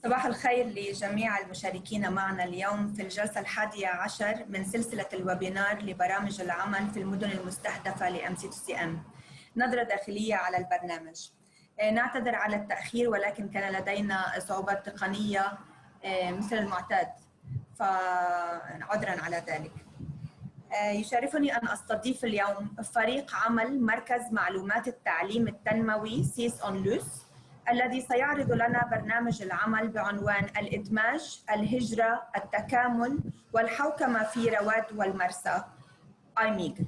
صباح الخير لجميع المشاركين معنا اليوم في الجلسة 11 من سلسلة الويبينار لبرامج العمل في المدن المستهدفة لMC2CM. نظرة داخلية على البرنامج. نعتذر على التأخير ولكن كان لدينا صعوبات تقنية مثل المعتاد، فعذرا على ذلك. يشرفني أن أستضيف اليوم فريق عمل مركز معلومات التعليم التنموي سيس أون لوس، الذي سيعرض لنا برنامج العمل بعنوان الإدماج، الهجرة، التكامل والحوكمة في رواد والمرسى آيميغر.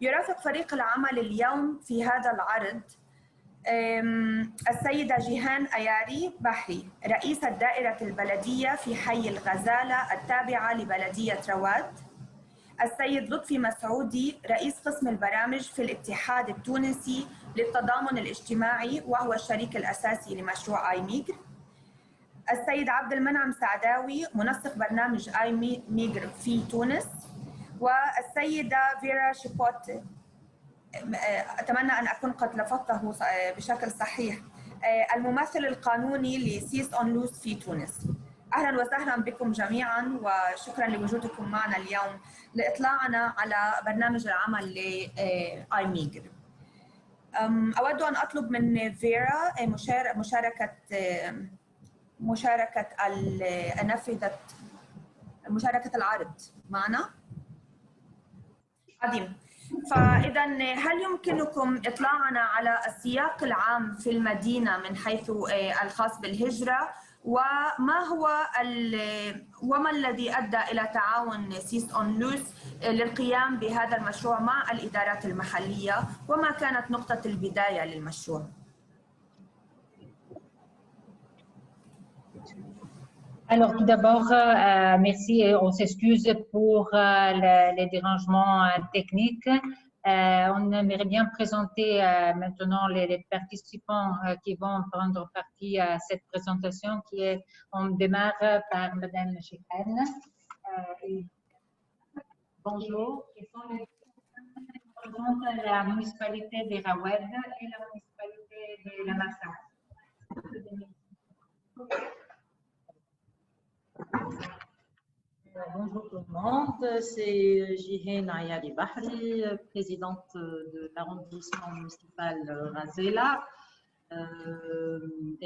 يرافق فريق العمل اليوم في هذا العرض السيدة جيهان أياري بحري، رئيسة دائرة البلدية في حي الغزالة التابعة لبلدية رواد، السيد لطفي مسعودي رئيس قسم البرامج في الاتحاد التونسي للتضامن الاجتماعي وهو الشريك الأساسي لمشروع آيميغر، السيد عبد المنعم سعداوي منسق برنامج آيميغر في تونس، والسيدة فيرا شيبوت، أتمنى أن أكون قد لفظته بشكل صحيح، الممثل القانوني لسيس أون لوس في تونس. أهلا وسهلا بكم جميعا وشكرا لوجودكم معنا اليوم لإطلاعنا على برنامج العمل لآيميغر. أود أن أطلب من فيرا مشاركة العرض معنا. عظيم. فإذا هل يمكنكم إطلاعنا على السياق العام في المدينة من حيث الخاص بالهجرة، وما الذي أدى إلى تعاون سيس أون لوس للقيام بهذا المشروع مع الإدارات المحلية، وما كانت نقطة البداية للمشروع؟ Alors tout d'abord, merci et on s'excuse pour les dérangements techniques. On aimerait bien présenter maintenant les participants qui vont prendre partie à cette présentation on démarre par Madame Chekhan. Bonjour, qui sont les représentent la municipalité de Rawed et la municipalité de La Marsa. Bonjour tout le monde, c'est Jihen Ayali Bahri, présidente de l'arrondissement municipal Razela,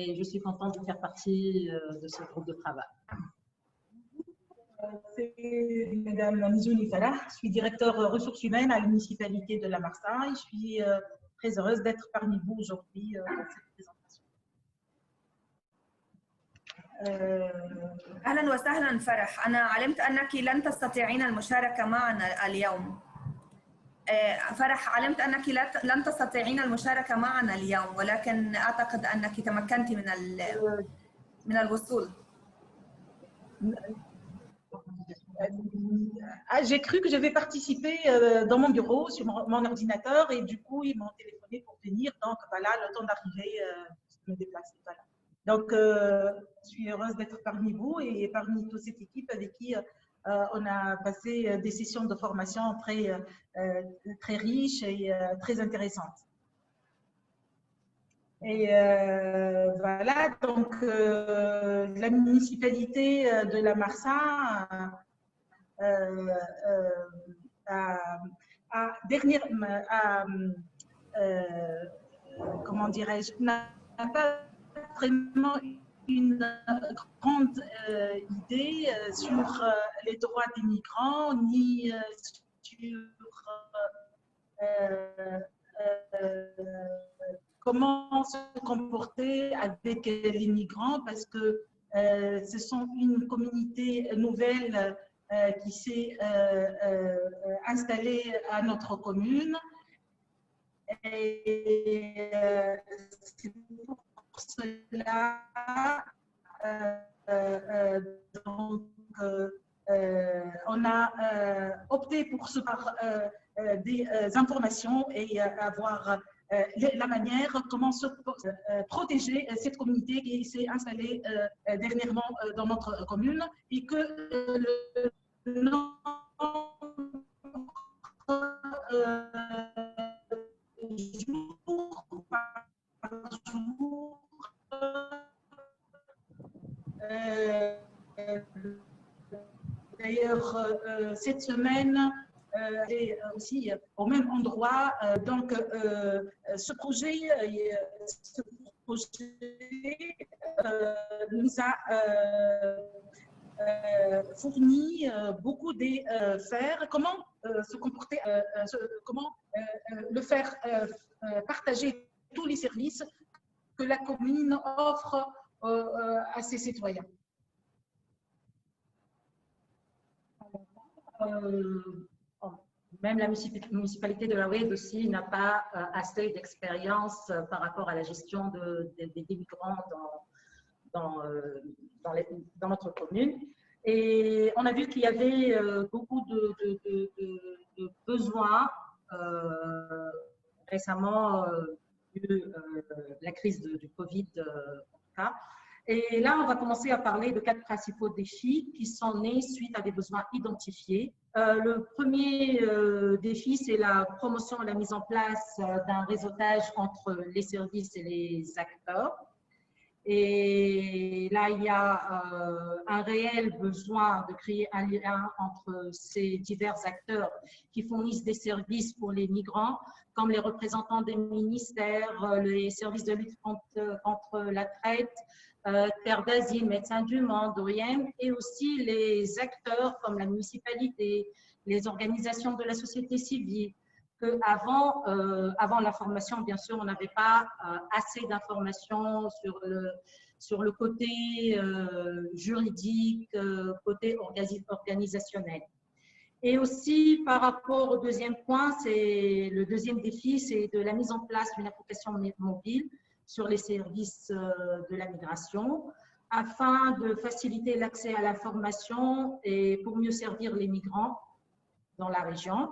et je suis contente de faire partie de ce groupe de travail. C'est Madame Mizouni Farah, je suis directeur ressources humaines à la municipalité de La Marsa. Je suis très heureuse d'être parmi vous aujourd'hui dans cette présentation. أهلا وسهلا فرح. أنا علمت أنك لن تستطيعين المشاركة معنا اليوم. فرح، علمت أنك لن تستطيعين المشاركة معنا اليوم، ولكن أعتقد أنك تمكنت من الوصول. J'ai cru que je vais participer dans mon bureau sur mon ordinateur et du coup ils m'ont téléphoné pour venir. Donc voilà, le temps d'arriver, je me déplace. Voilà. Donc je suis heureuse d'être parmi vous et parmi toute cette équipe avec qui on a passé des sessions de formation très riches et très intéressantes. Et voilà, donc la municipalité de La Marsa comment dirais-je, n'a pas vraiment une grande idée sur les droits des migrants ni sur comment se comporter avec les migrants, parce que ce sont une communauté nouvelle qui s'est installée à notre commune. Et c'est pour cela on a opté pour des informations et avoir la manière comment se protéger cette communauté qui s'est installée dernièrement dans notre commune et que le jour par jour D'ailleurs, cette semaine, et aussi au même endroit. Donc, ce projet nous a fourni beaucoup de faire. Comment se comporter, comment le faire partager tous les services que la commune offre à ses citoyens. Même la municipalité de Raoued aussi n'a pas assez d'expérience par rapport à la gestion des migrants dans notre commune. Et on a vu qu'il y avait beaucoup de besoins récemment, la crise du Covid en tout cas. Et là, on va commencer à parler de 4 principaux défis qui sont nés suite à des besoins identifiés. Le premier défi, c'est la promotion et la mise en place d'un réseautage entre les services et les acteurs. Et là, il y a un réel besoin de créer un lien entre ces divers acteurs qui fournissent des services pour les migrants, comme les représentants des ministères, les services de lutte contre la traite, Terre d'Asile, Médecins du Monde, OIM, et aussi les acteurs comme la municipalité, les organisations de la société civile, qu'avant avant la formation, bien sûr, on n'avait pas assez d'informations sur le côté juridique, côté organisationnel. Et aussi, par rapport au deuxième point, le deuxième défi, c'est de la mise en place d'une application mobile sur les services de la migration, afin de faciliter l'accès à l'information et pour mieux servir les migrants dans la région.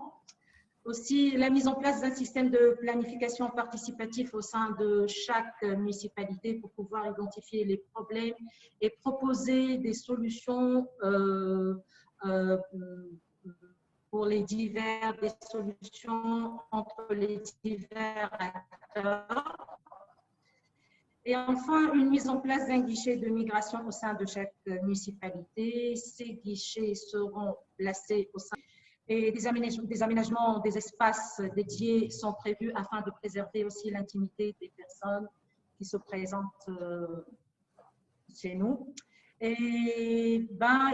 Aussi, la mise en place d'un système de planification participatif au sein de chaque municipalité pour pouvoir identifier les problèmes et proposer des solutions pour les des solutions entre les divers acteurs. Et enfin, une mise en place d'un guichet de migration au sein de chaque municipalité. Ces guichets seront placés au sein et des aménagements des espaces dédiés sont prévus afin de préserver aussi l'intimité des personnes qui se présentent chez nous. Et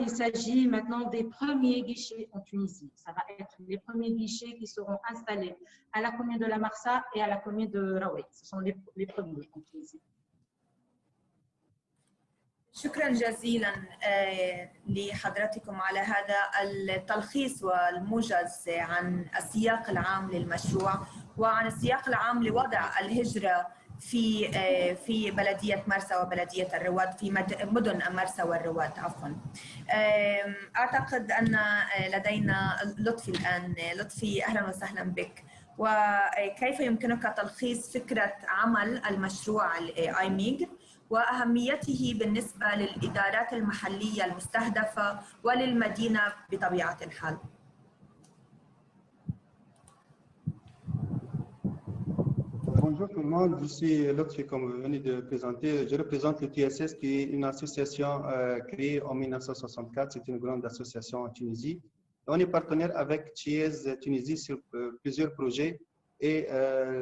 il s'agit maintenant des premiers guichets en Tunisie. Ça va être les premiers guichets qui seront installés à la commune de La Marsa et à la commune de Raoued. Ce sont les premiers en Tunisie. شكرا جزيلا لحضرتكم على هذا التلخيص والموجز عن السياق العام للمشروع وعن السياق العام لوضع الهجرة في بلدية مرسى وبلدية الرواد في مدن مرسى والرواد عفوا. أعتقد أن لدينا لطفي الآن. لطفي أهلا وسهلا بك. وكيف يمكنك تلخيص فكرة عمل المشروع IMIG وأهميته بالنسبة للإدارات المحلية المستهدفة وللمدينة بطبيعة الحال؟ Bonjour tout le monde, je suis Lotfi, comme vous venez de présenter. Je représente le TSS, qui est une association créée en 1964. C'est une grande association en Tunisie. On est partenaire avec TIES Tunisie sur plusieurs projets et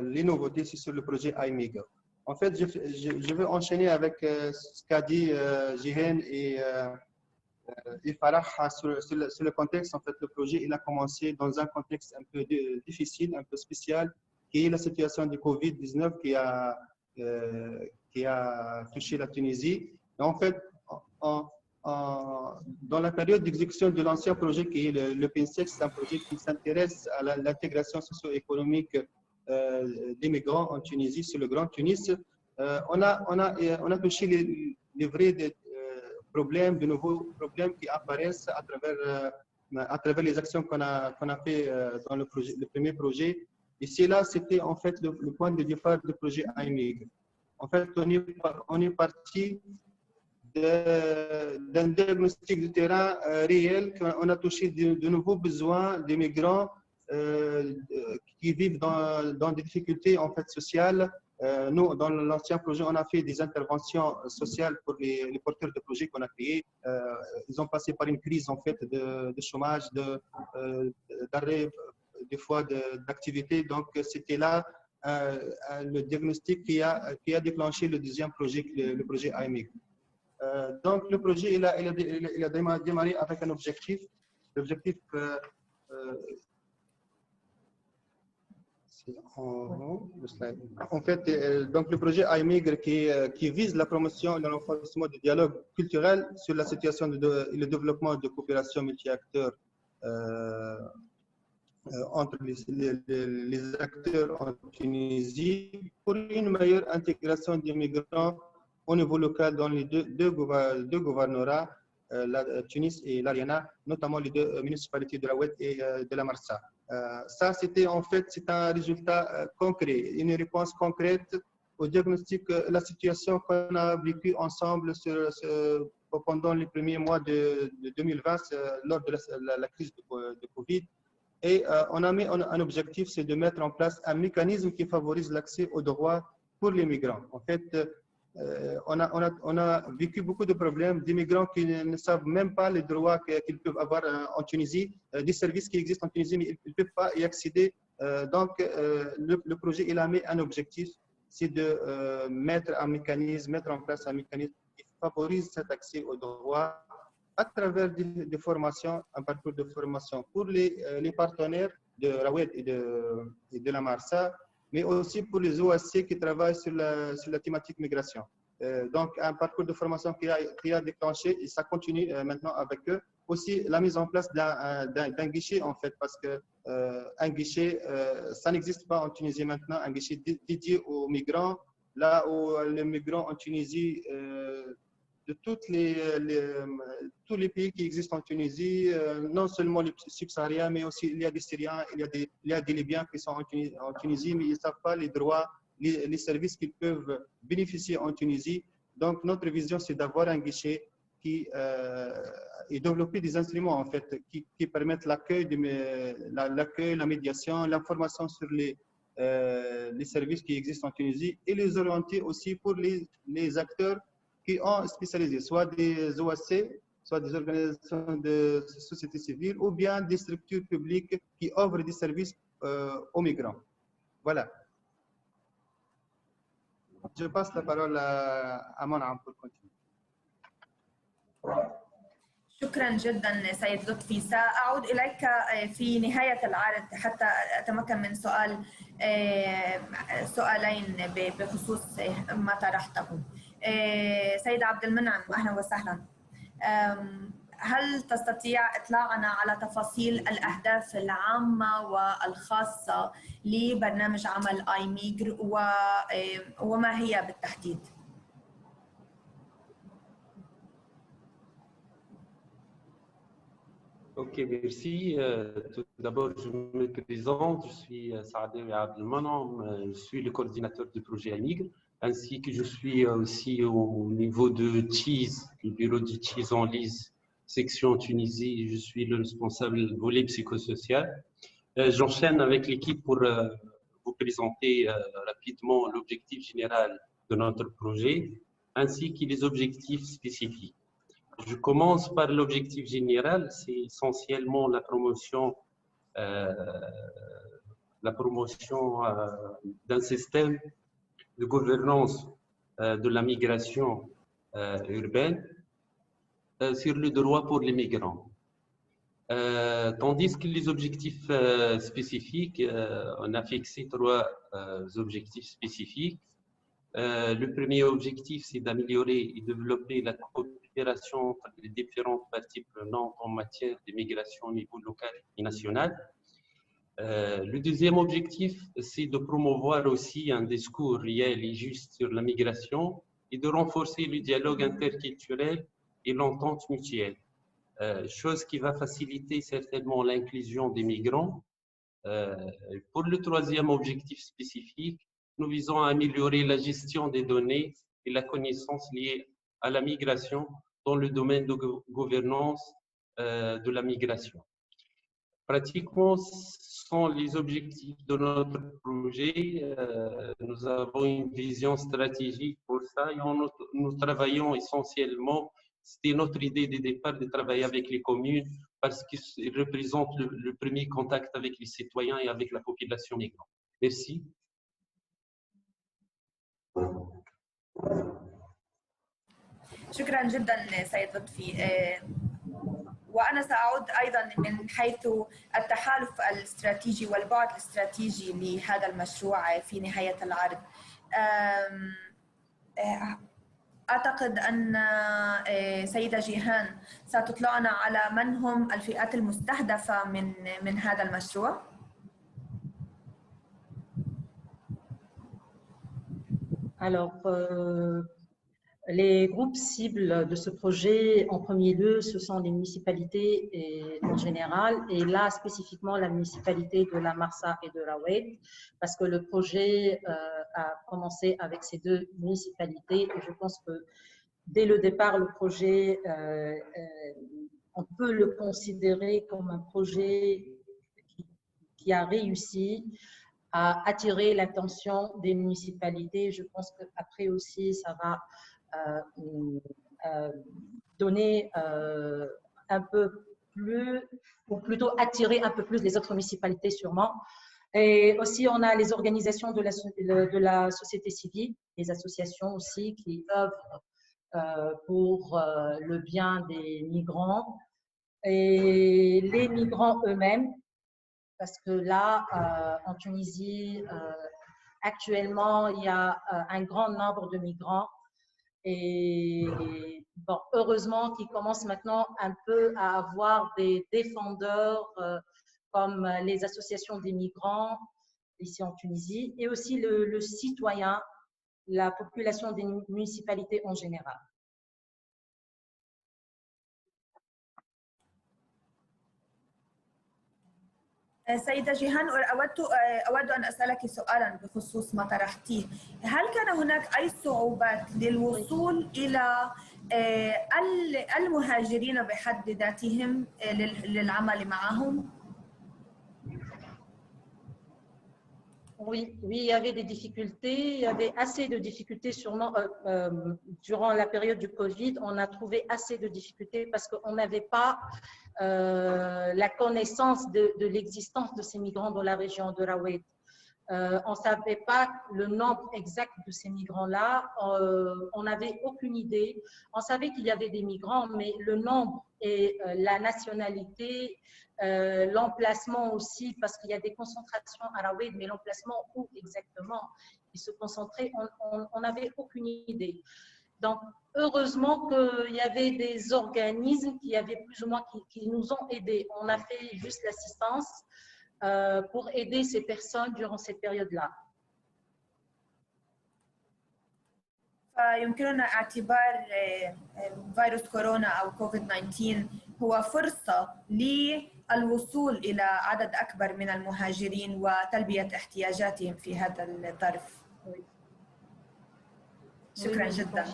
les nouveautés, c'est sur le projet IMIG. En fait, je veux enchaîner avec ce qu'a dit Jihen et Farah sur le contexte. En fait, le projet il a commencé dans un contexte un peu difficile, un peu spécial, qui est la situation du Covid-19 qui a touché la Tunisie. Et en fait, dans la période d'exécution de l'ancien projet qui est le PINSEX, c'est un projet qui s'intéresse à l'intégration socio-économique des migrants en Tunisie, sur le Grand Tunis. On a touché les vrais problèmes, de nouveaux problèmes qui apparaissent à travers les actions qu'on a fait dans le premier projet. Ici, là, c'était en fait le point de départ du projet IMIG. En fait, on est parti d'un diagnostic de terrain réel, qu'on a touché de nouveaux besoins des migrants qui vivent dans des difficultés en fait sociales, Nous, dans l'ancien projet, on a fait des interventions sociales pour les porteurs de projets qu'on a créés. Ils ont passé par une crise en fait de chômage, d'arrêt des fois d'activité. Donc, c'était là le diagnostic qui a déclenché le deuxième projet, le projet AMIG. Donc, le projet il a démarré avec un objectif. L'objectif, en fait, donc le projet AMIGRE qui vise la promotion et le renforcement du dialogue culturel sur la situation et le développement de coopération multi-acteurs entre les acteurs en Tunisie pour une meilleure intégration des migrants au niveau local dans les deux gouvernorats, la Tunis et l'Ariana, notamment les deux municipalités de la Oued et de la Marsa. Ça, c'était en fait, c'est un résultat concret, une réponse concrète au diagnostic, la situation qu'on a vécue ensemble pendant les premiers mois de 2020 lors de la crise de Covid. Et on a mis un objectif, c'est de mettre en place un mécanisme qui favorise l'accès aux droits pour les migrants. En fait, on a vécu beaucoup de problèmes d'immigrants qui ne savent même pas les droits qu'ils peuvent avoir en Tunisie, des services qui existent en Tunisie, mais ils ne peuvent pas y accéder. Donc, le projet, il a mis un objectif, c'est de mettre en place un mécanisme qui favorise cet accès aux droits à travers des formations, un parcours de formation pour les partenaires de Rawed et de la Marsa, mais aussi pour les OAC qui travaillent sur la thématique migration. Donc, un parcours de formation qui a déclenché et ça continue maintenant avec eux. Aussi, la mise en place d'un guichet, en fait, parce que un guichet, ça n'existe pas en Tunisie maintenant, un guichet dédié aux migrants, là où les migrants en Tunisie, de tous les pays qui existent en Tunisie, non seulement les subsahariens, mais aussi il y a des Syriens, il y a des Libyens qui sont en Tunisie, mais ils ne savent pas les droits, les services qu'ils peuvent bénéficier en Tunisie. Donc, notre vision, c'est d'avoir un guichet et développer des instruments, en fait, qui permettent l'accueil, la médiation, l'information sur les services qui existent en Tunisie et les orienter aussi pour les acteurs qui ont spécialisé, soit des OAC, soit des organisations de société civile, ou bien des structures publiques qui offrent des services aux migrants. Voilà. Je passe la parole à Monam pour continuer. شكرا جدا سيد لطفي. سأعود إليك في نهاية العرض حتى أتمكن من سؤالين بخصوص ما طرحته. سيد عبد المنعم، أهلا وسهلا. هل تستطيع إطلاعنا على تفاصيل الأهداف العامة والخاصة لبرنامج عمل آيميجر وما هي بالتحديد؟ Ok, merci. Tout d'abord, je me présente. Je suis Saadé Abdelmanan. Je suis le coordinateur du projet AMIGRE, ainsi que je suis aussi au niveau de TIS, le bureau de TIS en Lise, section Tunisie. Je suis le responsable volet psychosocial. J'enchaîne avec l'équipe pour vous présenter rapidement l'objectif général de notre projet, ainsi que les objectifs spécifiques. Je commence par l'objectif général, c'est essentiellement la promotion d'un système de gouvernance de la migration urbaine sur le droit pour les migrants. Tandis que les objectifs spécifiques, on a fixé 3 objectifs spécifiques. Le premier objectif, c'est d'améliorer et développer la coopération entre les différentes parties prenantes en matière de migration au niveau local et national. Le deuxième objectif, c'est de promouvoir aussi un discours réel et juste sur la migration et de renforcer le dialogue interculturel et l'entente mutuelle, chose qui va faciliter certainement l'inclusion des migrants. Pour le troisième objectif spécifique, nous visons à améliorer la gestion des données et la connaissance liée à la migration dans le domaine de gouvernance de la migration. Pratiquement, ce sont les objectifs de notre projet. Nous avons une vision stratégique pour ça et nous travaillons essentiellement, c'était notre idée de départ de travailler avec les communes parce qu'ils représentent le premier contact avec les citoyens et avec la population migrante. Merci. شكرا جدا سيد لطفي. وأنا سأعود أيضا من حيث التحالف الاستراتيجي والبعد الاستراتيجي لهذا المشروع في نهاية العرض. أعتقد أن سيدة جيهان ستطلعنا على من هم الفئات المستهدفة من هذا المشروع. Alors, les groupes cibles de ce projet, en premier lieu, ce sont les municipalités en général, et là spécifiquement la municipalité de la Marsa et de Rawed, parce que le projet a commencé avec ces deux municipalités, et je pense que dès le départ, le projet, on peut le considérer comme un projet qui a réussi à attirer l'attention des municipalités. Je pense qu'après aussi, ça va donner un peu plus, ou plutôt attirer un peu plus les autres municipalités sûrement. Et aussi, on a les organisations de la société civile, les associations aussi qui œuvrent pour le bien des migrants et les migrants eux-mêmes, parce que là, en Tunisie, actuellement, il y a un grand nombre de migrants et bon, heureusement qu'ils commencent maintenant un peu à avoir des défendeurs comme les associations des migrants ici en Tunisie et aussi le citoyen, la population des municipalités en général. سيدة جيهان، أود أن أسألك سؤالا بخصوص ما طرحتيه. هل كان هناك أي صعوبات للوصول إلى المهاجرين بحد ذاتهم للعمل معهم؟ Oui, il y avait des difficultés, il y avait assez de difficultés sûrement durant la période du Covid, on a trouvé assez de difficultés parce qu'on n'avait pas la connaissance de l'existence de ces migrants dans la région de Rawed. On ne savait pas le nombre exact de ces migrants-là, on n'avait aucune idée. On savait qu'il y avait des migrants, mais le nombre et la nationalité, l'emplacement aussi, parce qu'il y a des concentrations à Rawed, mais l'emplacement où exactement ils se concentraient, on n'avait aucune idée. Donc, heureusement qu'il y avait des organismes qui avaient plus ou moins, qui nous ont aidés. On a fait juste l'assistance pour aider ces personnes durant cette période-là. فيمكننا اعتبار فيروس كورونا أو كوفيد-19 هو فرصة للوصول إلى عدد أكبر من المهاجرين وتلبية احتياجاتهم في هذا الظرف. شكرا جدا.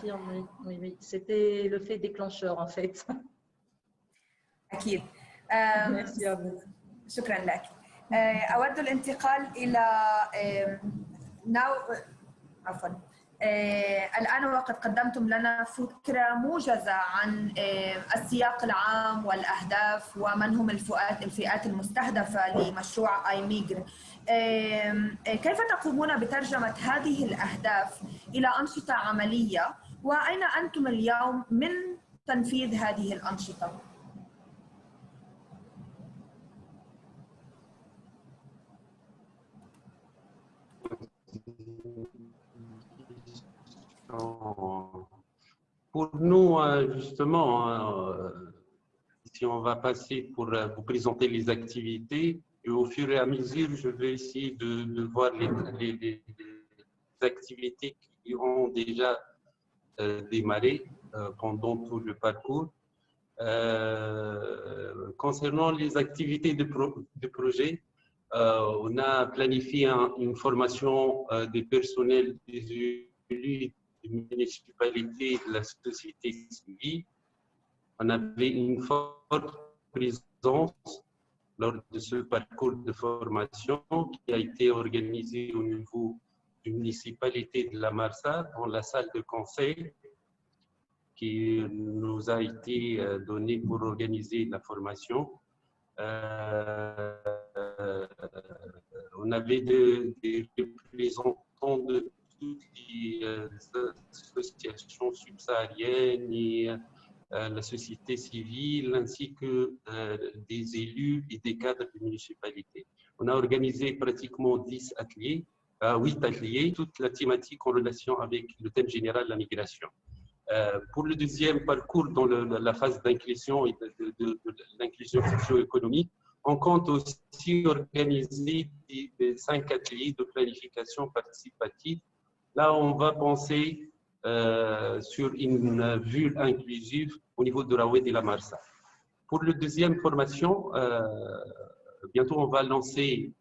Oui, c'était le fait déclencheur en fait. أكيد. Merci à vous. شكرا لك. أود الانتقال إلى عفوا. الآن وقد قدمتم لنا فكرة موجزة عن السياق العام والأهداف ومن هم الفئات المستهدفة لمشروع iMigr. كيف تقومون بترجمة هذه الأهداف إلى أنشطة عملية وأين أنتم اليوم من تنفيذ هذه الأنشطة؟ Pour nous, justement, si on va passer pour vous présenter les activités, et au fur et à mesure, je vais essayer de voir les activités qui ont déjà démarré pendant tout le parcours. Concernant les activités de projet, on a planifié une formation des personnels des élus des municipalités de la société civile. On avait une forte présence lors de ce parcours de formation qui a été organisé au niveau d'une municipalité de la Marsa, dans la salle de conseil qui nous a été donnée pour organiser la formation. On avait des représentants de toutes les associations subsahariennes et la société civile, ainsi que des élus et des cadres de municipalité. On a organisé pratiquement 8 ateliers, toute la thématique en relation avec le thème général de la migration. Pour le deuxième parcours, dans la phase d'inclusion et de l'inclusion socio-économique, on compte aussi organiser des 5 ateliers de planification participative. Là, on va penser sur une vue inclusive au niveau de Rawed et la Marsa. Pour le deuxième formation, bientôt on va lancer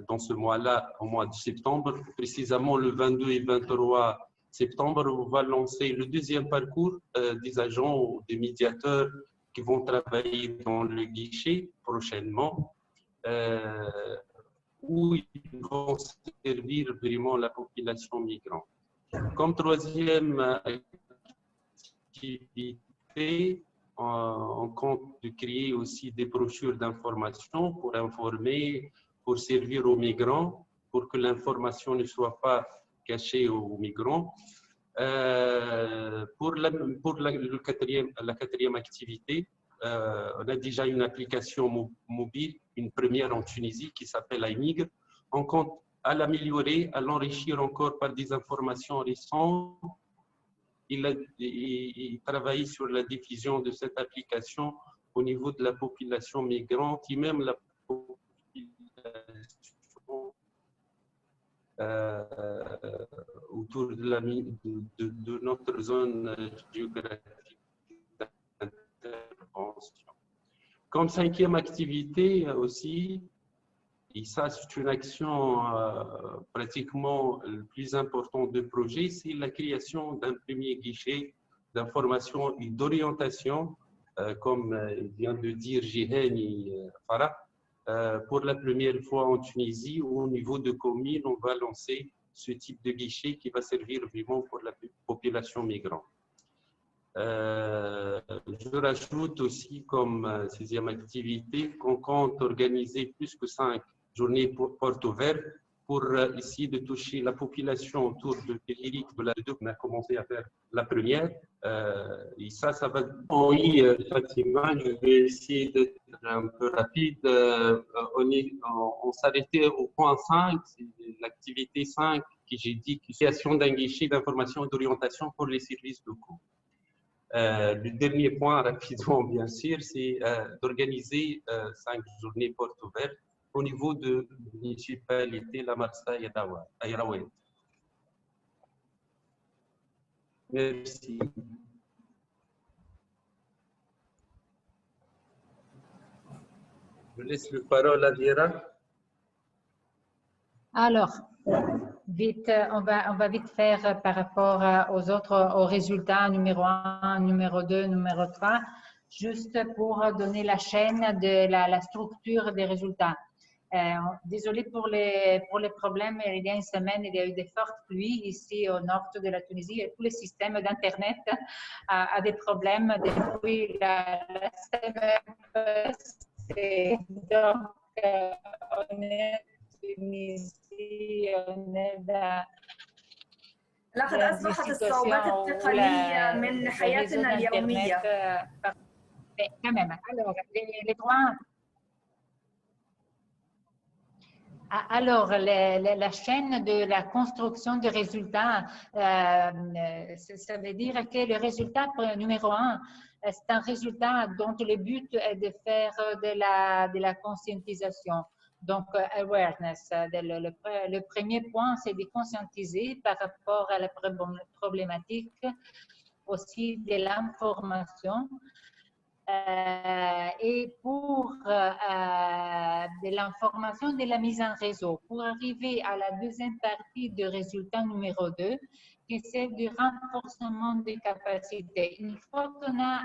dans ce mois-là, au mois de septembre, précisément le 22 et 23 septembre, on va lancer le deuxième parcours des agents ou des médiateurs qui vont travailler dans le guichet prochainement, où ils vont servir vraiment la population migrante. Comme troisième activité, on compte de créer aussi des brochures d'information pour informer, pour servir aux migrants, pour que l'information ne soit pas cachée aux migrants. Pour la quatrième activité, on a déjà une application mobile, une première en Tunisie qui s'appelle iMigre. On compte à l'améliorer, à l'enrichir encore par des informations récentes. Il travaille sur la diffusion de cette application au niveau de la population migrante et même la population autour de notre zone géographique d'intervention. Comme cinquième activité aussi, et ça c'est une action pratiquement le plus important du projet, c'est la création d'un premier guichet d'information et d'orientation, comme vient de dire Jihen et Farah. Pour la première fois en Tunisie, au niveau de commune, on va lancer ce type de guichet qui va servir vraiment pour la population migrante. Je rajoute aussi comme sixième activité qu'on compte organiser plus que 5 journées portes ouvertes pour essayer de toucher la population autour de Périlik de la deux. On a commencé à faire la première. Et ça va. Oui, Fatima, je vais essayer d'être un peu rapide. On s'arrêtait au point 5, c'est l'activité 5 que j'ai dit, création d'un guichet d'information et d'orientation pour les services locaux. Le dernier point, rapidement bien sûr, c'est d'organiser 5 journées portes ouvertes au niveau de la municipalité La Marsa et Rawed. Merci. Je laisse la parole à Viera. Alors, vite, on va vite faire par rapport aux résultats numéro 1, numéro 2, numéro 3, juste pour donner la chaîne de la structure des résultats. Désolée pour les problèmes, il y a une semaine, il y a eu des fortes pluies ici au nord de la Tunisie et tous les systèmes d'Internet a des problèmes depuis la semaine passée. Donc, on est Tunisie, on est dans لقد أصبحت الصعوبات التقنية من حياتنا اليومية. Quand même. Alors, les droits. Alors, la chaîne de la construction de résultats, ça veut dire que le résultat numéro 1, c'est un résultat dont le but est de faire de la conscientisation. Donc, awareness. Le premier point, c'est de conscientiser par rapport à la problématique, aussi de l'information. et pour de l'information de la mise en réseau, pour arriver à la deuxième partie de résultat numéro 2, qui c'est du renforcement des capacités. Une fois qu'on a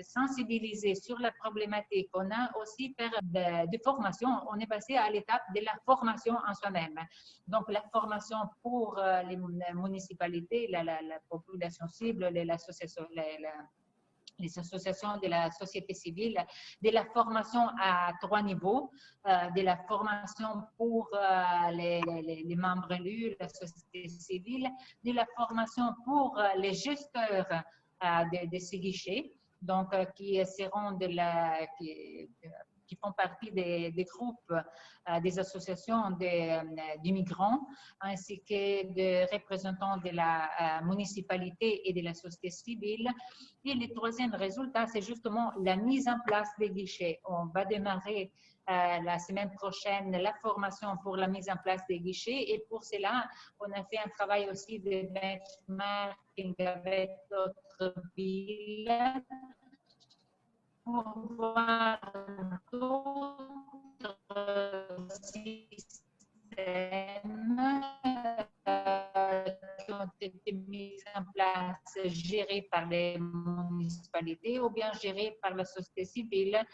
sensibilisé sur la problématique, on a aussi fait de formation, on est passé à l'étape de la formation en soi-même. Donc, la formation pour les municipalités, la population cible, les associations de la société civile, de la formation à 3 niveaux, de la formation pour les membres élus, la société civile, de la formation pour les gesteurs de ces guichets, donc qui seront qui font partie des groupes, des associations d'immigrants, ainsi que des représentants de la municipalité et de la société civile. Et le troisième résultat, c'est justement la mise en place des guichets. On va démarrer la semaine prochaine la formation pour la mise en place des guichets, et pour cela, on a fait un travail aussi de benchmarking avec d'autres villes pour voir d'autres systèmes qui ont été mis en place, gérés par les municipalités ou bien gérés par la société civile,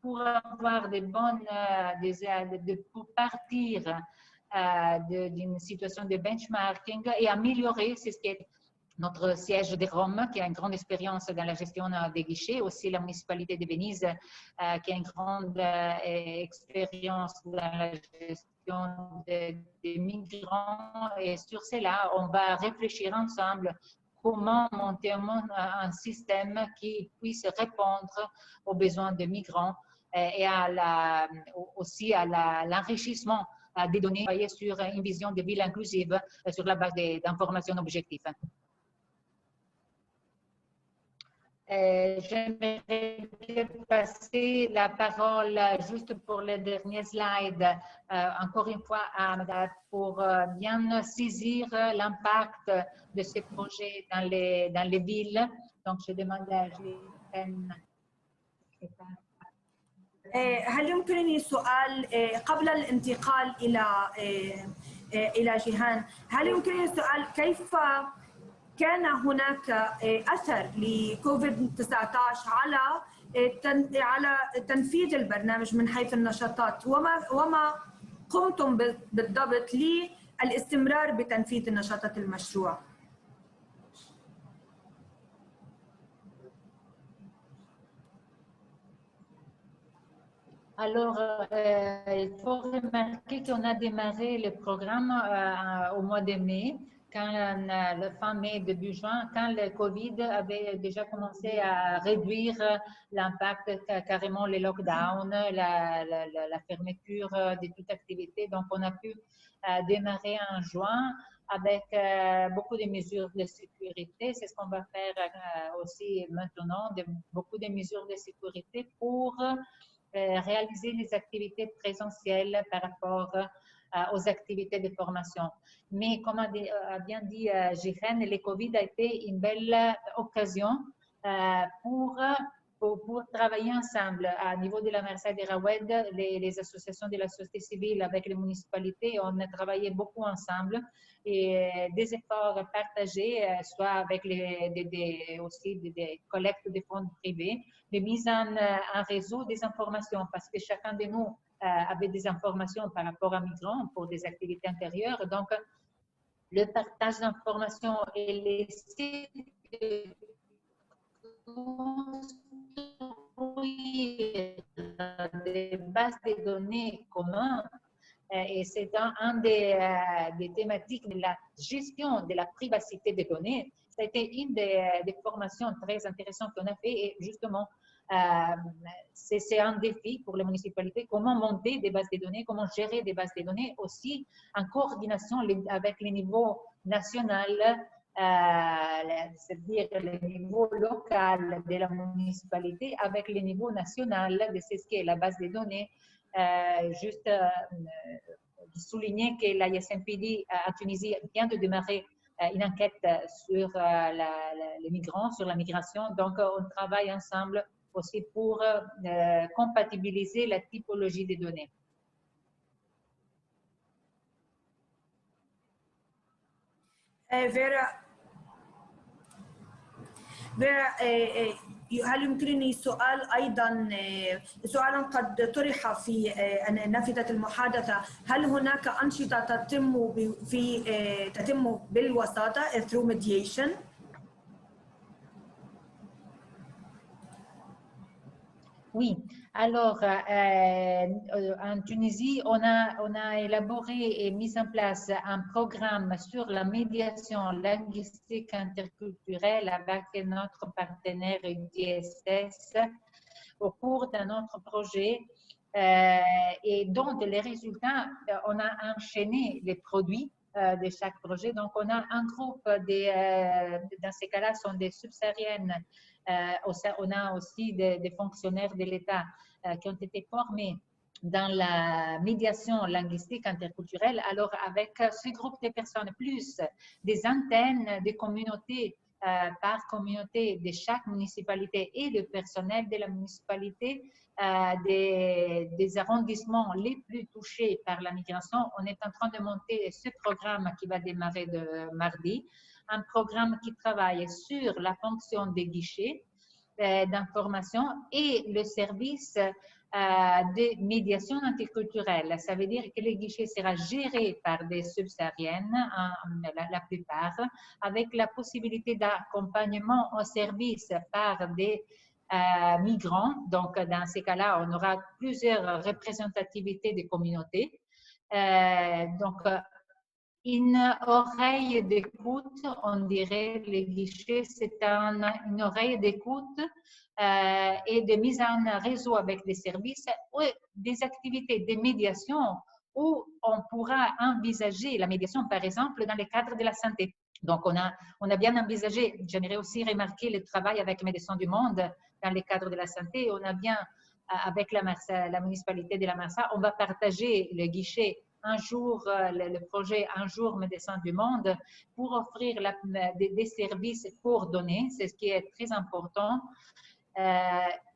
pour avoir des bonnes, pour partir d'une situation de benchmarking et améliorer ce qui est notre siège de Rome, qui a une grande expérience dans la gestion des guichets, aussi la municipalité de Venise, qui a une grande expérience dans la gestion des migrants. Et sur cela, on va réfléchir ensemble comment monter un système qui puisse répondre aux besoins des migrants et aussi à l'enrichissement des données, travailler sur une vision de ville inclusive sur la base d'informations objectives. J'aimerais passer la parole juste pour le dernier slide, encore une fois à Madame, pour bien saisir l'impact de ces projets dans les villes. Donc, je demande à Gilles. هل يمكنني سؤال قبل الانتقال إلى جيهان؟ هل يمكنني سؤال كيف كان هناك أثر لكوفيد-19 على تنفيذ البرنامج من حيث النشاطات، وما قمتم بالضبط للاستمرار بتنفيذ نشاطات المشروع؟ Alors, il faut remarquer qu'on a démarré le programme au mois de mai, quand le fin mai, début juin, quand le Covid avait déjà commencé à réduire l'impact, carrément les lockdowns, la fermeture de toute activité. Donc, on a pu démarrer en juin avec beaucoup de mesures de sécurité. C'est ce qu'on va faire aussi maintenant, beaucoup de mesures de sécurité pour réaliser les activités présentielles par rapport aux activités de formation. Mais comme a bien dit Jihen, le Covid a été une belle occasion pour travailler ensemble. À niveau de la Marseille de Rawed, les associations de la société civile avec les municipalités, on a travaillé beaucoup ensemble et des efforts partagés, soit avec aussi des collectes de fonds privés, de mise en réseau des informations, parce que chacun de nous avait des informations par rapport à migrants pour des activités intérieures. Donc, le partage d'informations et les sites des bases de données communes, et c'est un des thématiques de la gestion de la privacité des données. Ça a été une des formations très intéressantes qu'on a fait, et justement, c'est un défi pour les municipalités, comment monter des bases de données, comment gérer des bases de données, aussi en coordination avec les niveaux national, c'est-à-dire le niveau local de la municipalité avec le niveau national de ce qui est la base de données. Juste souligner que l'ISMPD à Tunisie vient de démarrer une enquête sur les migrants, sur la migration. Donc, on travaille ensemble aussi pour compatibiliser la typologie des données. فيرا هل يمكنني سؤال أيضا سؤالا قد طرح في نافذة المحادثة، هل هناك أنشطة تتم بالوساطة through mediation؟ Oui, alors en Tunisie, on a élaboré et mis en place un programme sur la médiation linguistique interculturelle avec notre partenaire IDSS au cours de notre projet et dont les résultats, on a enchaîné les produits de chaque projet. Donc, on a un groupe, dans ces cas-là, sont des subsahariennes. On a aussi des fonctionnaires de l'État qui ont été formés dans la médiation linguistique interculturelle. Alors, avec ce groupe de personnes, plus des antennes des communautés par communauté de chaque municipalité et le personnel de la municipalité, des arrondissements les plus touchés par la migration, on est en train de monter ce programme qui va démarrer de mardi, un programme qui travaille sur la fonction des guichets d'information et le service de médiation interculturelle. Ça veut dire que le guichet sera géré par des subsahariennes, la plupart, avec la possibilité d'accompagnement au service par des migrants. Donc, dans ces cas-là, on aura plusieurs représentativités des communautés. Donc, une oreille d'écoute, on dirait, les guichets, c'est une oreille d'écoute et de mise en réseau avec des services ou des activités de médiation où on pourra envisager la médiation, par exemple, dans le cadre de la santé. Donc, on a bien envisagé, j'aimerais aussi remarquer le travail avec Médecins du Monde dans le cadre de la santé. On a bien, avec la municipalité de la Marsa, on va partager le guichet un jour, le projet Un jour Médecins du Monde pour offrir des services coordonnés, c'est ce qui est très important.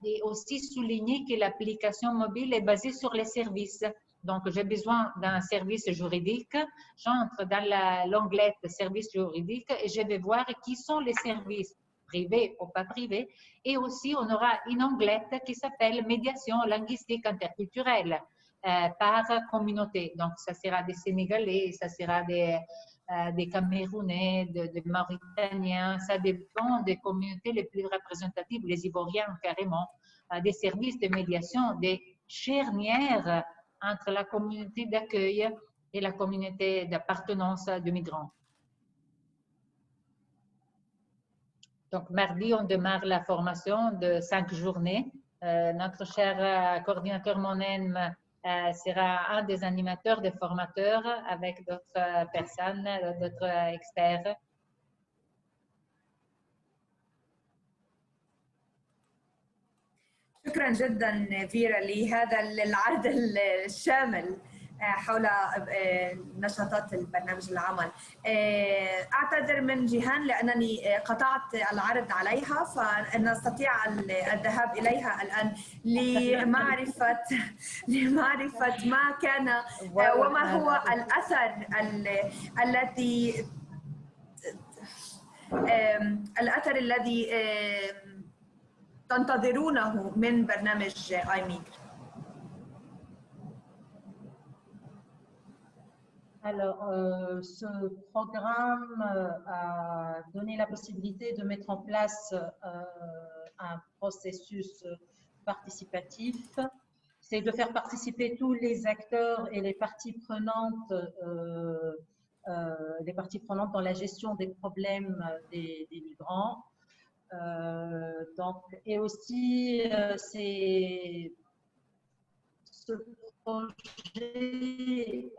Et aussi souligner que l'application mobile est basée sur les services. Donc, j'ai besoin d'un service juridique. J'entre dans l'onglet services juridiques et je vais voir qui sont les services privés ou pas privés. Et aussi, on aura une onglette qui s'appelle médiation linguistique interculturelle par communauté. Donc, ça sera des Sénégalais, ça sera des Camerounais, des Mauritaniens, ça dépend des communautés les plus représentatives, les Ivoiriens carrément, des services de médiation, des charnières entre la communauté d'accueil et la communauté d'appartenance de migrants. Donc, mardi, on démarre la formation de 5 journées. Notre cher coordinateur Monem sera un des animateurs, des formateurs avec d'autres personnes, d'autres experts. شكرا جدا فيرا لهذا العرض الشامل حول نشاطات البرنامج العمل. أعتذر من جيهان لأنني قطعت العرض عليها، فنستطيع الذهاب إليها الآن لمعرفة ما كان وما هو الأثر الذي تنتظرونه من برنامج iMigre. Alors, ce programme a donné la possibilité de mettre en place un processus participatif. C'est de faire participer tous les acteurs et les parties prenantes dans la gestion des problèmes des migrants. Donc, et aussi, ce projet,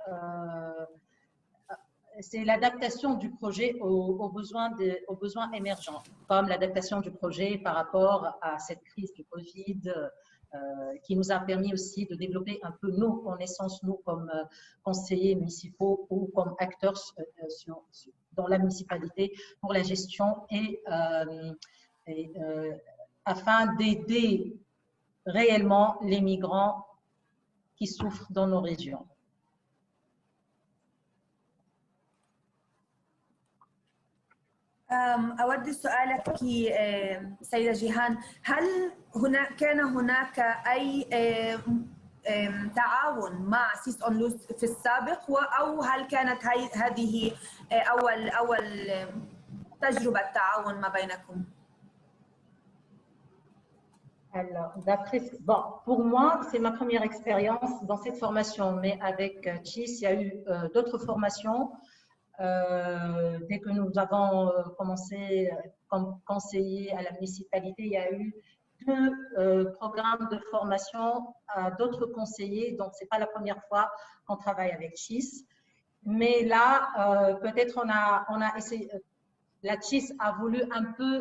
c'est l'adaptation du projet aux besoins émergents, comme l'adaptation du projet par rapport à cette crise du Covid qui nous a permis aussi de développer un peu nos connaissances, nous, comme conseillers municipaux ou comme acteurs dans la municipalité pour la gestion et afin d'aider réellement les migrants qui souffrent dans nos régions. أود سؤالك سيدة جيهان، هل كان هناك أي تعاون مع سيس أونلوس في السابق، أو هل كانت هذه أول تجربة تعاون ما بينكم؟ Alors, bon, pour moi, c'est ma première expérience dans cette formation, mais avec CHIS, il y a eu d'autres formations. Dès que nous avons commencé comme conseiller à la municipalité, il y a eu 2 programmes de formation à d'autres conseillers, donc ce n'est pas la première fois qu'on travaille avec CHIS. Mais là, peut-être on a essayé, la CHIS a voulu un peu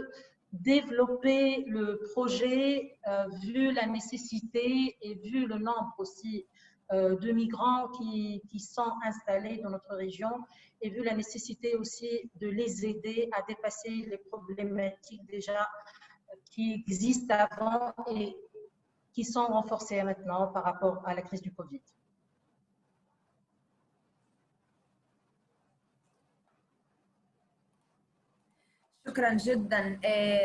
développer le projet vu la nécessité et vu le nombre aussi de migrants qui sont installés dans notre région et vu la nécessité aussi de les aider à dépasser les problématiques déjà qui existent avant et qui sont renforcées maintenant par rapport à la crise du Covid. شكرا جدا.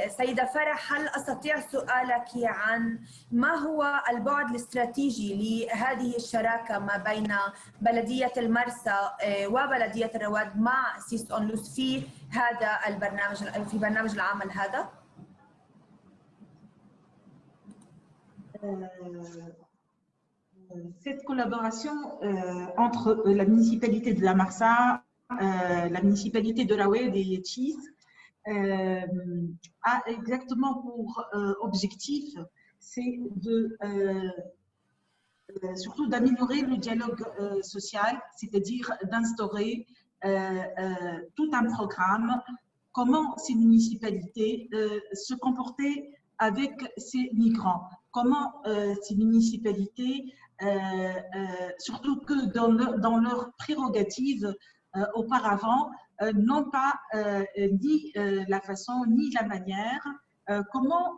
سيدة فرح، هل أستطيع سؤالك عن ما هو البعد الاستراتيجي لهذه الشراكة ما بين بلدية المرسى وبلدية الرواد مع سيس أونلوس في هذا البرنامج، في برنامج العمل هذا؟ Cette collaboration entre la municipalité de la Marsa, la municipalité de Rawed et CHIS a exactement pour objectif, c'est surtout d'améliorer le dialogue social, c'est-à-dire d'instaurer tout un programme, comment ces municipalités se comporter avec ces migrants, comment ces municipalités, surtout que dans leurs prérogatives auparavant, n'ont pas ni la façon ni la manière, comment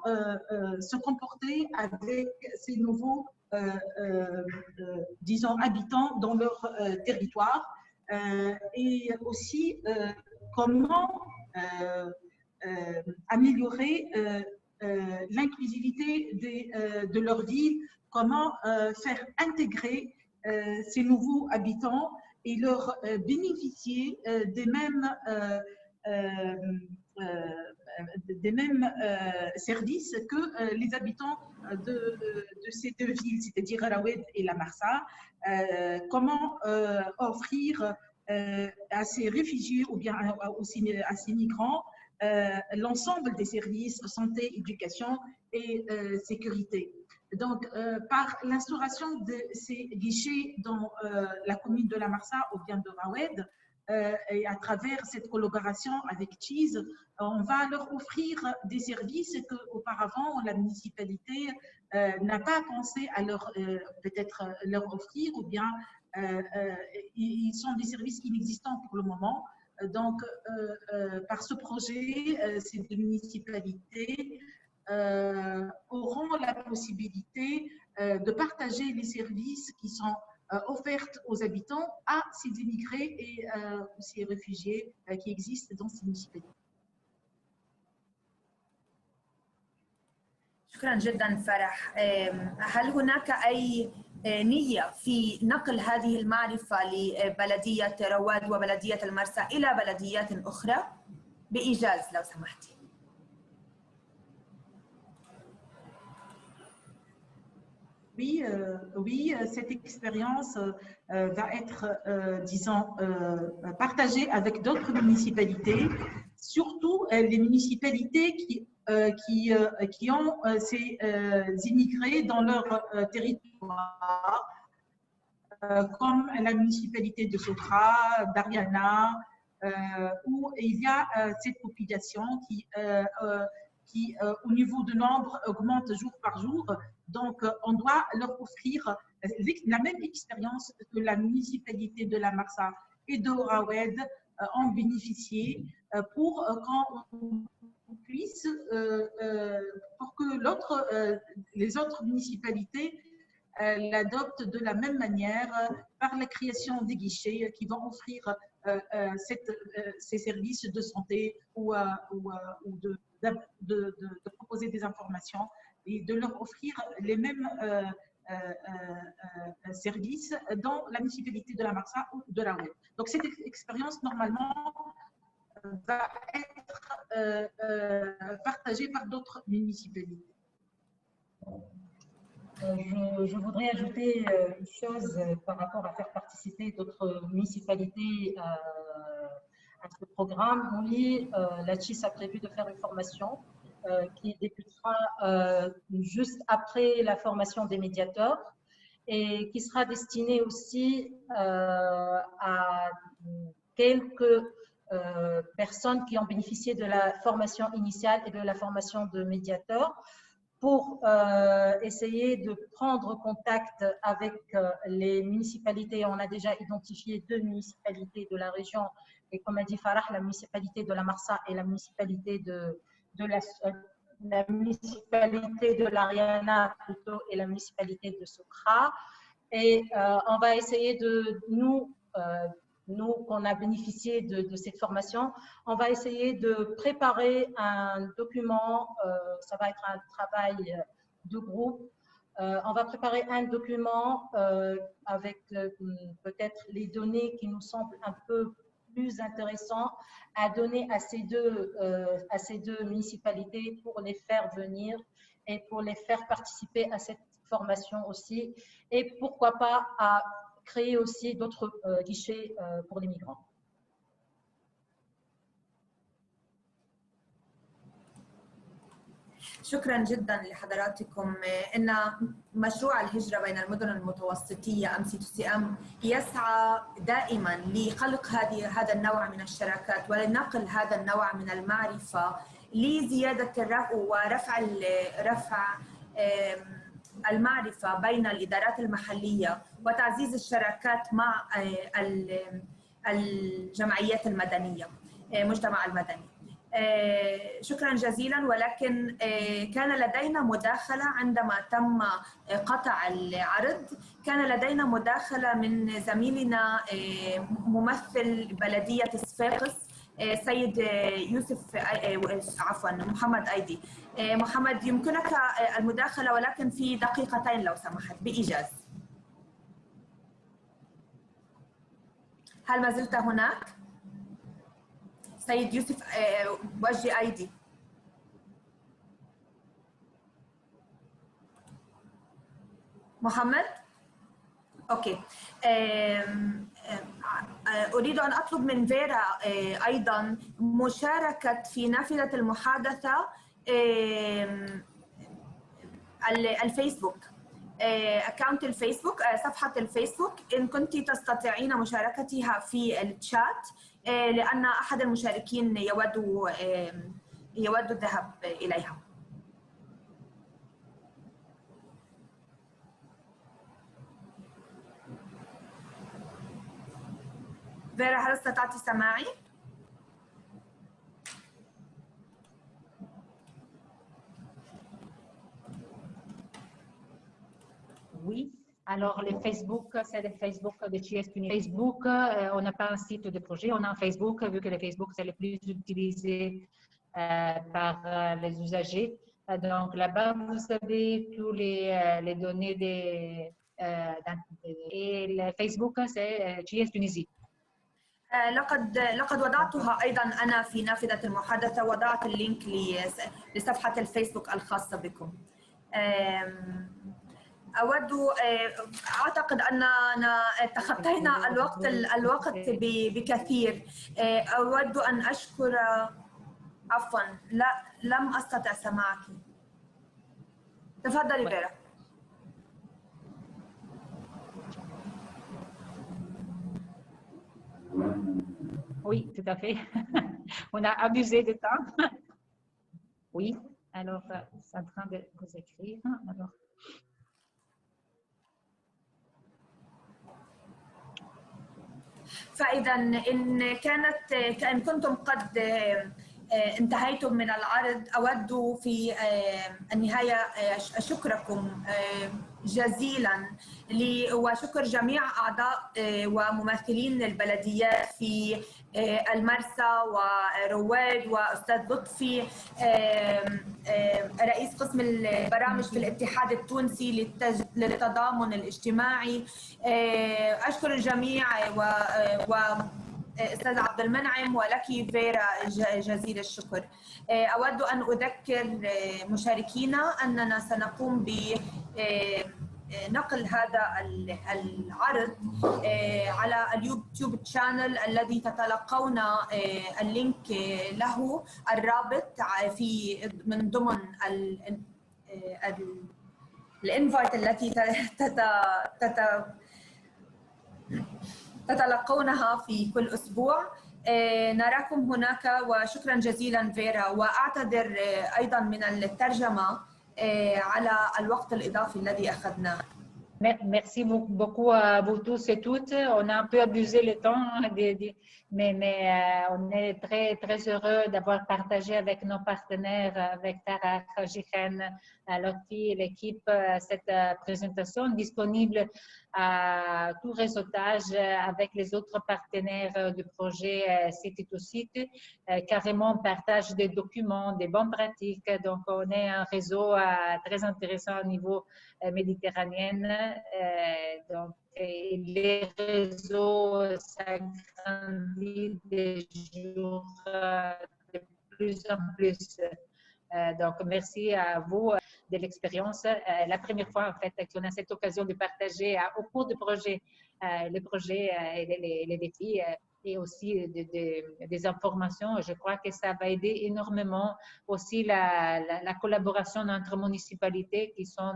se comporter avec ces nouveaux, disons, habitants dans leur territoire, et aussi comment améliorer l'inclusivité de leur ville, comment faire intégrer ces nouveaux habitants et leur bénéficier des mêmes services que les habitants de ces 2 villes, c'est-à-dire Rawed et la Marsa. Comment offrir à ces réfugiés ou bien aussi à ces migrants l'ensemble des services santé, éducation et sécurité. Donc, par l'instauration de ces guichets dans la commune de la Marsa ou bien de Rawed, et à travers cette collaboration avec CHIS, on va leur offrir des services qu'auparavant la municipalité n'a pas pensé à leur peut-être leur offrir, ou bien ils sont des services inexistants pour le moment. Donc, par ce projet, ces 2 municipalités auront la possibilité de partager les services qui sont offertes aux habitants à ces immigrés et ces réfugiés qui existent dans ces municipalités. شكرا جدا فرح. هل هناك أي نية في نقل هذه المعرفة لبلدية رواد وبلدية المرسى إلى بلديات أخرى؟ بإيجاز لو سمحتي. Oui, cette expérience va être, disons, partagée avec d'autres municipalités, surtout les municipalités qui ont ces immigrés dans leur territoire, comme la municipalité de Sotra, d'Ariana, où il y a cette population qui au niveau de nombre, augmente jour par jour. Donc, on doit leur offrir la même expérience que la municipalité de la Marsa et de Rawed ont bénéficié pour qu'on puisse, pour que les autres municipalités l'adoptent de la même manière par la création des guichets qui vont offrir ces services de santé ou de proposer des informations et de leur offrir les mêmes services dans la municipalité de la Marsa ou de la Oued. Donc cette expérience normalement va être partagée par d'autres municipalités. Je voudrais ajouter une chose par rapport à faire participer d'autres municipalités à ce programme. La CIS a prévu de faire une formation qui débutera juste après la formation des médiateurs et qui sera destinée aussi à quelques personnes qui ont bénéficié de la formation initiale et de la formation de médiateurs, pour essayer de prendre contact avec les municipalités. On a déjà identifié 2 municipalités de la région, et comme a dit Farah, la municipalité de la Marsa et la municipalité la municipalité de l'Ariana plutôt et la municipalité de Soukra. Et on va essayer de nous qu'on a bénéficié de cette formation, on va essayer de préparer un document, ça va être un travail de groupe, on va préparer un document avec peut-être les données qui nous semblent un peu plus intéressantes à donner à ces deux municipalités pour les faire venir et pour les faire participer à cette formation aussi, et pourquoi pas à créer aussi d'autres guichets pour les migrants. شكرا جدا لحضراتكم. ان مشروع الهجره بين المدن المتوسطيه MCTCM يسعى دائما لخلق هذا النوع من الشراكات ولنقل هذا النوع من المعرفه لزياده ورفع المعرفة بين الإدارات المحلية وتعزيز الشراكات مع الجمعيات المدنية، مجتمع المدني. شكرا جزيلا. ولكن كان لدينا مداخلة عندما تم قطع العرض، كان لدينا مداخلة من زميلنا ممثل بلدية صفاقس سيد يوسف، عفوا محمد أيدي. محمد، يمكنك المداخلة ولكن في دقيقتين لو سمحت بإيجاز. هل ما زلت هناك؟ سيد يوسف وجه أيدي. محمد؟ أوكي. أريد أن أطلب من فيرا أيضا مشاركة في نافذة المحادثة الفيسبوك، أكاونت الفيسبوك، صفحة الفيسبوك، إن كنت تستطيعين مشاركتها في الشات، لأن أحد المشاركين يود الذهاب إليها. فيرا، هل استطعت سماعي؟ Oui. Alors, les Facebook, c'est le Facebook de CIS Tunis. Facebook, on n'a pas un site de projet, on a un Facebook, vu que le Facebook, c'est le plus utilisé par les usagers. Donc, là-bas, vous avez tous les données et le Facebook, c'est CIS Tunisie. لقد وضعتها أيضا أنا في نافذة المحادثة، وضعت اللينك لصفحة الفيسبوك الخاصة بكم. أعتقد أننا تخطينا الوقت بكثير. أود أن أشكر، عفوا لم أستطع سماعك. تفضلي فيرا. Oui, tout à fait. On a abusé de temps. Oui, alors c'est en train de vous écrire. Alors. فإذا إن كنتم قد انتهيتم من العرض، أود في النهاية أشكركم جزيلا وشكر جميع أعضاء وممثلين البلديات في المرسى ورواد وأستاذ لطفي رئيس قسم البرامج في الاتحاد التونسي للتضامن الاجتماعي. أشكر الجميع أستاذ عبد المنعم ولك فيرا جزيل الشكر. أود أن أذكر مشاركينا أننا سنقوم بنقل هذا العرض على اليوتيوب شانل الذي تتلقون اللينك له الرابط من ضمن الانفايت التي تتلقونها في كل أسبوع. نراكم هناك وشكرا جزيلا فيرا، وأعتذر أيضا من الترجمة على الوقت الإضافي الذي أخذناه. Merci beaucoup à vous tous et toutes. On a un peu abusé le temps, mais on est très, très heureux d'avoir partagé avec nos partenaires, avec Tara, Jihen, Lotfi et l'équipe, cette présentation disponible à tout réseautage avec les autres partenaires du projet City to City. Carrément, on partage des documents, des bonnes pratiques. Donc, on est un réseau très intéressant au niveau méditerranéen. Donc, les réseaux s'agrandissent des jours de plus en plus. Donc, merci à vous de l'expérience. La première fois, en fait, qu'on a cette occasion de partager au cours du projet, les projets et les défis et aussi des informations. Je crois que ça va aider énormément aussi la collaboration entre municipalités qui sont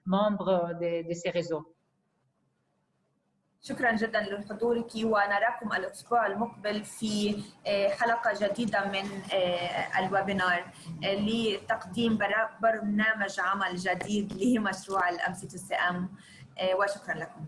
membres de ces réseaux. شكرا جدا لحضورك، ونراكم الأسبوع المقبل في حلقة جديدة من الويبينار لتقديم برنامج عمل جديد لمشروع الأمسي السئام، وشكرا لكم.